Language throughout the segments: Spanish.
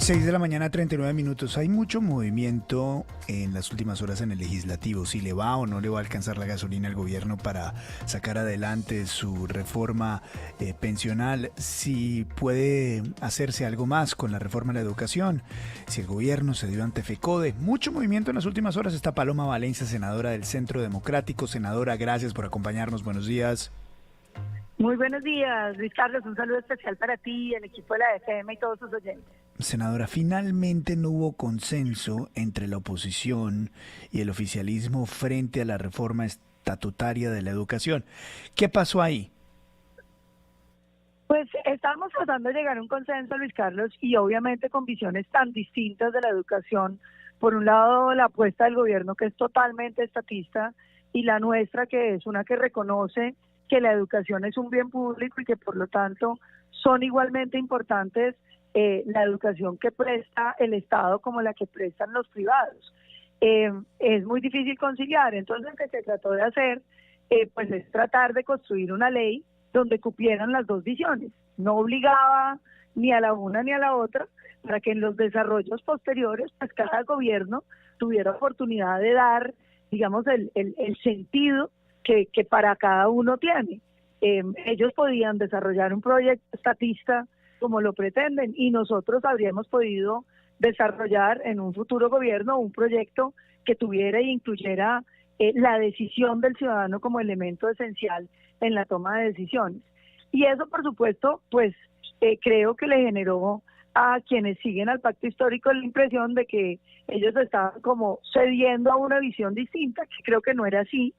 6 de la mañana, 39 minutos. Hay mucho movimiento en las últimas horas en el legislativo. Si le va o no le va a alcanzar la gasolina al gobierno para sacar adelante su reforma pensional. Si puede hacerse algo más con la reforma de la educación. Si el gobierno se dio ante FECODE. Mucho movimiento en las últimas horas. Está Paloma Valencia, senadora del Centro Democrático. Senadora, gracias por acompañarnos. Buenos días. Muy buenos días, Luis Carlos. Un saludo especial para ti, el equipo de la FM y todos sus oyentes. Senadora, finalmente no hubo consenso entre la oposición y el oficialismo frente a la reforma estatutaria de la educación. ¿Qué pasó ahí? Pues estamos tratando de llegar a un consenso, Luis Carlos, y obviamente con visiones tan distintas de la educación. Por un lado, la apuesta del gobierno, que es totalmente estatista, y la nuestra, que es una que reconoce que la educación es un bien público y que por lo tanto son igualmente importantes la educación que presta el Estado como la que prestan los privados. Es muy difícil conciliar, entonces lo que se trató de hacer pues es tratar de construir una ley donde cupieran las dos visiones. No obligaba ni a la una ni a la otra, para que en los desarrollos posteriores pues cada gobierno tuviera oportunidad de dar, digamos, el sentido que para cada uno tiene. Ellos podían desarrollar un proyecto estatista como lo pretenden y nosotros habríamos podido desarrollar en un futuro gobierno un proyecto que tuviera e incluyera la decisión del ciudadano como elemento esencial en la toma de decisiones. Y eso, por supuesto, pues creo que le generó a quienes siguen al pacto histórico la impresión de que ellos estaban como cediendo a una visión distinta, que creo que no era así,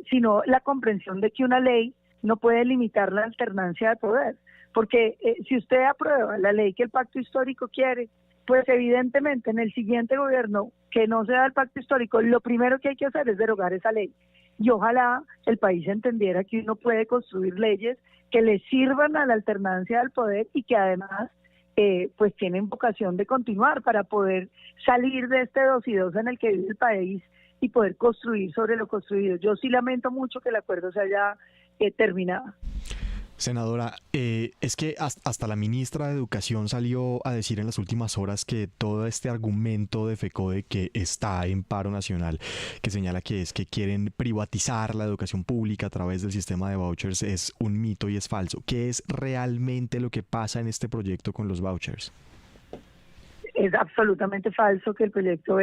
sino la comprensión de que una ley no puede limitar la alternancia de poder, porque si usted aprueba la ley que el pacto histórico quiere, pues evidentemente en el siguiente gobierno que no sea el pacto histórico, lo primero que hay que hacer es derogar esa ley. Y ojalá el país entendiera que uno puede construir leyes que le sirvan a la alternancia del poder y que además pues tienen vocación de continuar para poder salir de este 2 y 2 en el que vive el país y poder construir sobre lo construido. Yo sí lamento mucho que el acuerdo se haya terminado. Senadora, es que hasta la ministra de Educación salió a decir en las últimas horas que todo este argumento de FECODE, que está en paro nacional, que señala que es que quieren privatizar la educación pública a través del sistema de vouchers, es un mito y es falso. ¿Qué es realmente lo que pasa en este proyecto con los vouchers? Es absolutamente falso que el proyecto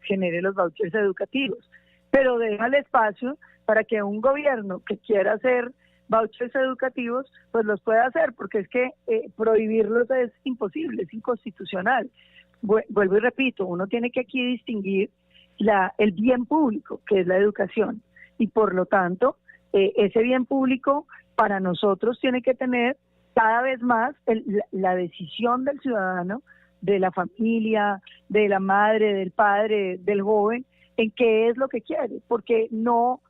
genere los vouchers educativos, pero deja el espacio para que un gobierno que quiera hacer vouchers educativos, pues los puede hacer, porque es que prohibirlos es imposible, es inconstitucional. Vuelvo y repito, uno tiene que aquí distinguir el bien público, que es la educación, y por lo tanto, ese bien público para nosotros tiene que tener cada vez más la decisión del ciudadano, de la familia, de la madre, del padre, del joven, en qué es lo que quiere, porque no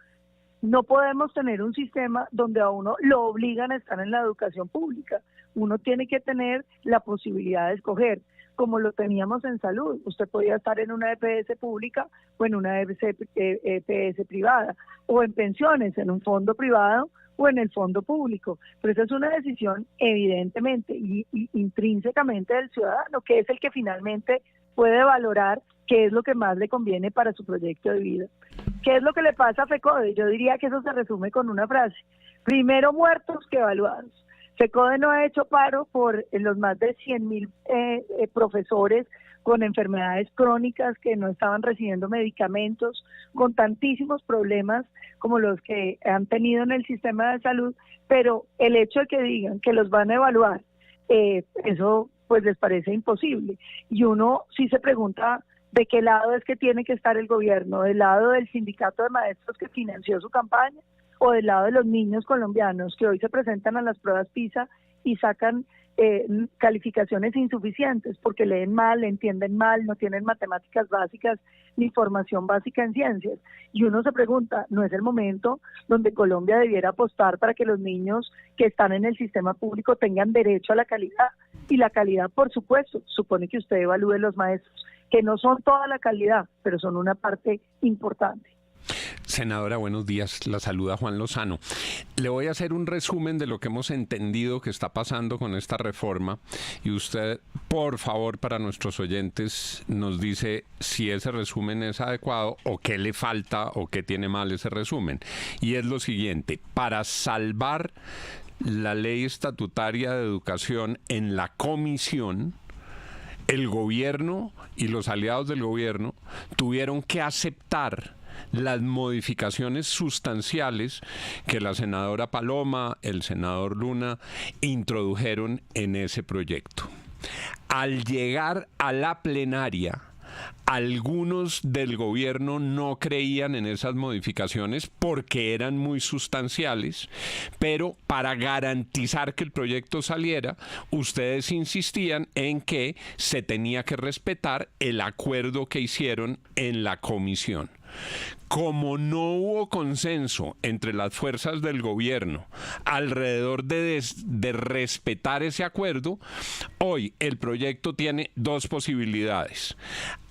podemos tener un sistema donde a uno lo obligan a estar en la educación pública. Uno tiene que tener la posibilidad de escoger, como lo teníamos en salud. Usted podía estar en una EPS pública o en una EPS privada, o en pensiones, en un fondo privado o en el fondo público. Pero esa es una decisión evidentemente y intrínsecamente del ciudadano, que es el que finalmente puede valorar qué es lo que más le conviene para su proyecto de vida. ¿Qué es lo que le pasa a FECODE? Yo diría que eso se resume con una frase: primero muertos que evaluados. FECODE no ha hecho paro por los más de 100.000 profesores con enfermedades crónicas que no estaban recibiendo medicamentos, con tantísimos problemas como los que han tenido en el sistema de salud, pero el hecho de que digan que los van a evaluar, eso pues les parece imposible. Y uno sí se pregunta de qué lado es que tiene que estar el gobierno, del lado del sindicato de maestros que financió su campaña, o del lado de los niños colombianos que hoy se presentan a las pruebas PISA y sacan calificaciones insuficientes porque leen mal, entienden mal, no tienen matemáticas básicas ni formación básica en ciencias. Y uno se pregunta, ¿no es el momento donde Colombia debiera apostar para que los niños que están en el sistema público tengan derecho a la calidad? Y la calidad, por supuesto, supone que usted evalúe los maestros, que no son toda la calidad, pero son una parte importante. Senadora, buenos días. La saluda Juan Lozano. Le voy a hacer un resumen de lo que hemos entendido que está pasando con esta reforma y usted, por favor, para nuestros oyentes, nos dice si ese resumen es adecuado o qué le falta o qué tiene mal ese resumen. Y es lo siguiente: para salvar la ley estatutaria de educación en la comisión, el gobierno y los aliados del gobierno tuvieron que aceptar las modificaciones sustanciales que la senadora Paloma, el senador Luna introdujeron en ese proyecto. Al llegar a la plenaria, algunos del gobierno no creían en esas modificaciones porque eran muy sustanciales, pero para garantizar que el proyecto saliera, ustedes insistían en que se tenía que respetar el acuerdo que hicieron en la comisión. Como no hubo consenso entre las fuerzas del gobierno alrededor de respetar ese acuerdo, hoy el proyecto tiene dos posibilidades: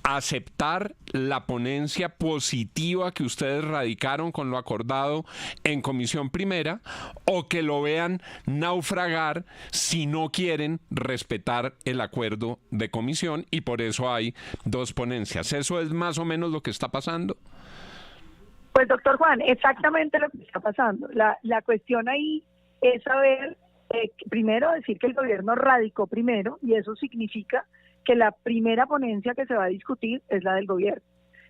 aceptar la ponencia positiva que ustedes radicaron con lo acordado en comisión primera, o que lo vean naufragar si no quieren respetar el acuerdo de comisión, y por eso hay dos ponencias. ¿Eso es más o menos lo que está pasando? Pues doctor Juan, exactamente lo que está pasando. La cuestión ahí es saber, primero decir que el gobierno radicó primero, y eso significa que la primera ponencia que se va a discutir es la del gobierno.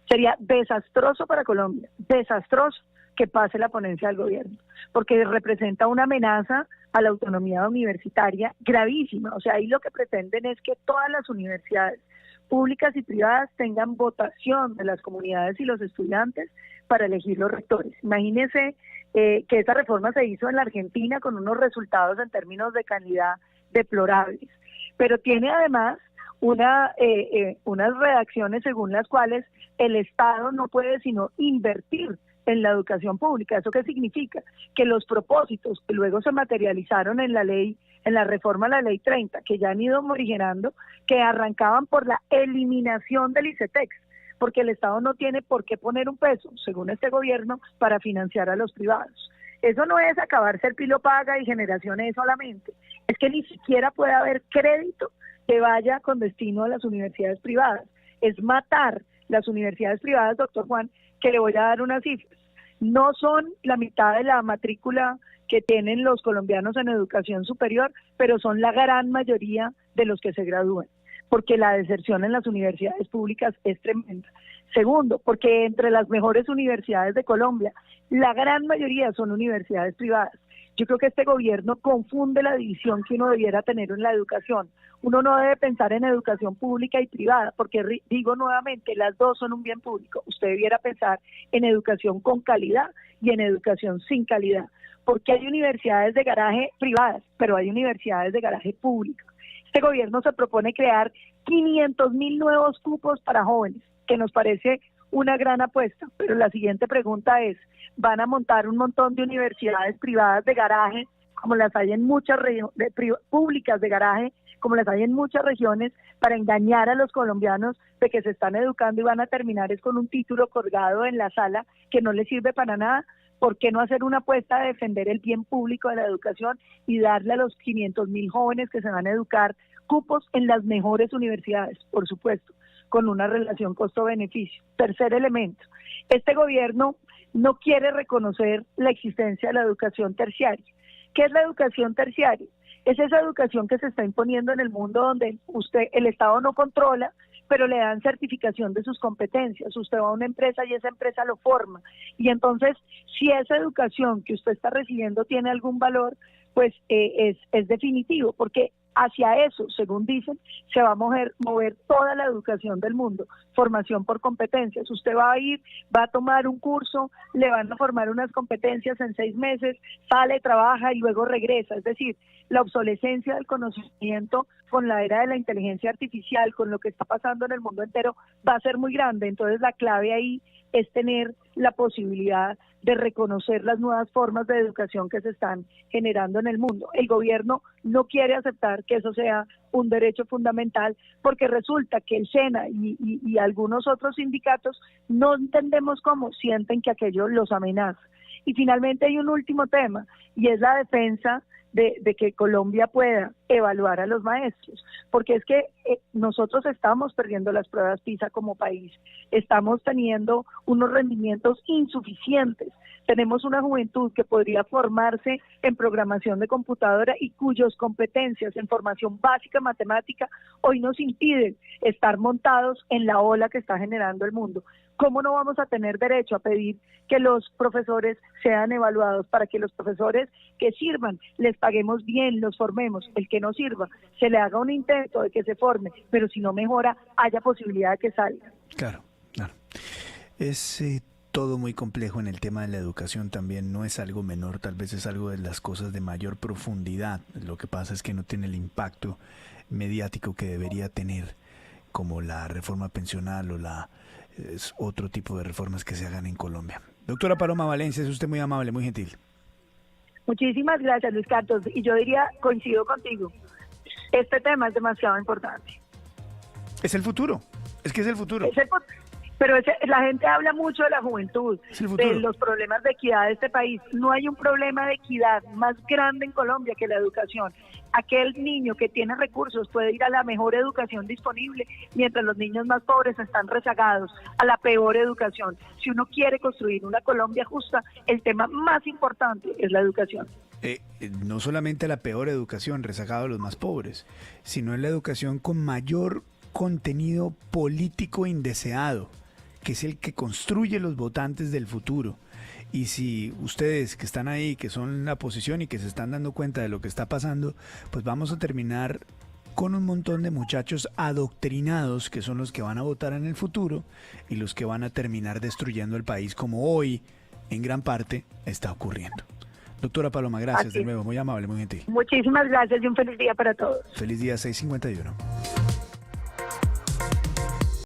Sería desastroso para Colombia, desastroso que pase la ponencia del gobierno, porque representa una amenaza a la autonomía universitaria gravísima. O sea, ahí lo que pretenden es que todas las universidades públicas y privadas tengan votación de las comunidades y los estudiantes para elegir los rectores. Imagínense que esa reforma se hizo en la Argentina con unos resultados en términos de calidad deplorables, pero tiene además unas redacciones según las cuales el Estado no puede sino invertir en la educación pública. ¿Eso qué significa? Que los propósitos que luego se materializaron en la ley, en la reforma a la ley 30, que ya han ido morigerando, que arrancaban por la eliminación del ICETEX, porque el Estado no tiene por qué poner un peso, según este gobierno, para financiar a los privados. Eso no es acabarse el pilo paga y generaciones solamente, es que ni siquiera puede haber crédito que vaya con destino a las universidades privadas. Es matar las universidades privadas, doctor Juan, que le voy a dar unas cifras. No son la mitad de la matrícula que tienen los colombianos en educación superior, pero son la gran mayoría de los que se gradúan, porque la deserción en las universidades públicas es tremenda. Segundo, porque entre las mejores universidades de Colombia, la gran mayoría son universidades privadas. Yo creo que este gobierno confunde la división que uno debiera tener en la educación. Uno no debe pensar en educación pública y privada, porque digo nuevamente, las dos son un bien público. Usted debiera pensar en educación con calidad y en educación sin calidad, porque hay universidades de garaje privadas, pero hay universidades de garaje públicas. Este gobierno se propone crear 500.000 nuevos cupos para jóvenes, que nos parece una gran apuesta, pero la siguiente pregunta es: ¿van a montar un montón de universidades privadas de garaje, como las hay en muchas públicas de garaje, como las hay en muchas regiones, para engañar a los colombianos de que se están educando y van a terminar es con un título colgado en la sala que no les sirve para nada? ¿Por qué no hacer una apuesta de defender el bien público de la educación y darle a los 500.000 jóvenes que se van a educar cupos en las mejores universidades, por supuesto, con una relación costo-beneficio? Tercer elemento, este gobierno no quiere reconocer la existencia de la educación terciaria. ¿Qué es la educación terciaria? Es esa educación que se está imponiendo en el mundo donde el Estado no controla, pero le dan certificación de sus competencias. Usted va a una empresa y esa empresa lo forma. Y entonces, si esa educación que usted está recibiendo tiene algún valor, pues es definitivo, porque hacia eso, según dicen, se va a mover toda la educación del mundo, formación por competencias. Usted va a tomar un curso, le van a formar unas competencias en 6 meses, sale, trabaja y luego regresa. Es decir, la obsolescencia del conocimiento con la era de la inteligencia artificial, con lo que está pasando en el mundo entero, va a ser muy grande. Entonces la clave ahí es tener la posibilidad de reconocer las nuevas formas de educación que se están generando en el mundo. El gobierno no quiere aceptar que eso sea un derecho fundamental, porque resulta que el SENA y algunos otros sindicatos no entendemos cómo sienten que aquello los amenaza. Y finalmente hay un último tema, y es la defensa de que Colombia pueda evaluar a los maestros, porque es que nosotros estamos perdiendo las pruebas PISA como país, estamos teniendo unos rendimientos insuficientes, tenemos una juventud que podría formarse en programación de computadora y cuyas competencias en formación básica matemática hoy nos impiden estar montados en la ola que está generando el mundo. ¿Cómo no vamos a tener derecho a pedir que los profesores sean evaluados para que los profesores que sirvan les paguemos bien, los formemos? El que no sirva, se le haga un intento de que se forme, pero si no mejora, haya posibilidad de que salga. Claro, claro. Es todo muy complejo en el tema de la educación también, no es algo menor, tal vez es algo de las cosas de mayor profundidad. Lo que pasa es que no tiene el impacto mediático que debería tener, como la reforma pensional o es otro tipo de reformas que se hagan en Colombia. Doctora Paloma Valencia, es usted muy amable, muy gentil. Muchísimas gracias, Luis Carlos. Y yo diría, coincido contigo, este tema es demasiado importante. Es el futuro, es que es el futuro. Pero la gente habla mucho de la juventud, de los problemas de equidad de este país. No hay un problema de equidad más grande en Colombia que la educación. Aquel niño que tiene recursos puede ir a la mejor educación disponible, mientras los niños más pobres están rezagados a la peor educación. Si uno quiere construir una Colombia justa, el tema más importante es la educación. No solamente la peor educación, rezagado a los más pobres, sino en la educación con mayor contenido político indeseado, que es el que construye los votantes del futuro. Y si ustedes que están ahí, que son la oposición y que se están dando cuenta de lo que está pasando, pues vamos a terminar con un montón de muchachos adoctrinados que son los que van a votar en el futuro y los que van a terminar destruyendo el país, como hoy en gran parte está ocurriendo. Doctora Paloma, gracias de nuevo, muy amable, muy gentil. Muchísimas gracias y un feliz día para todos. Feliz día, 6:51.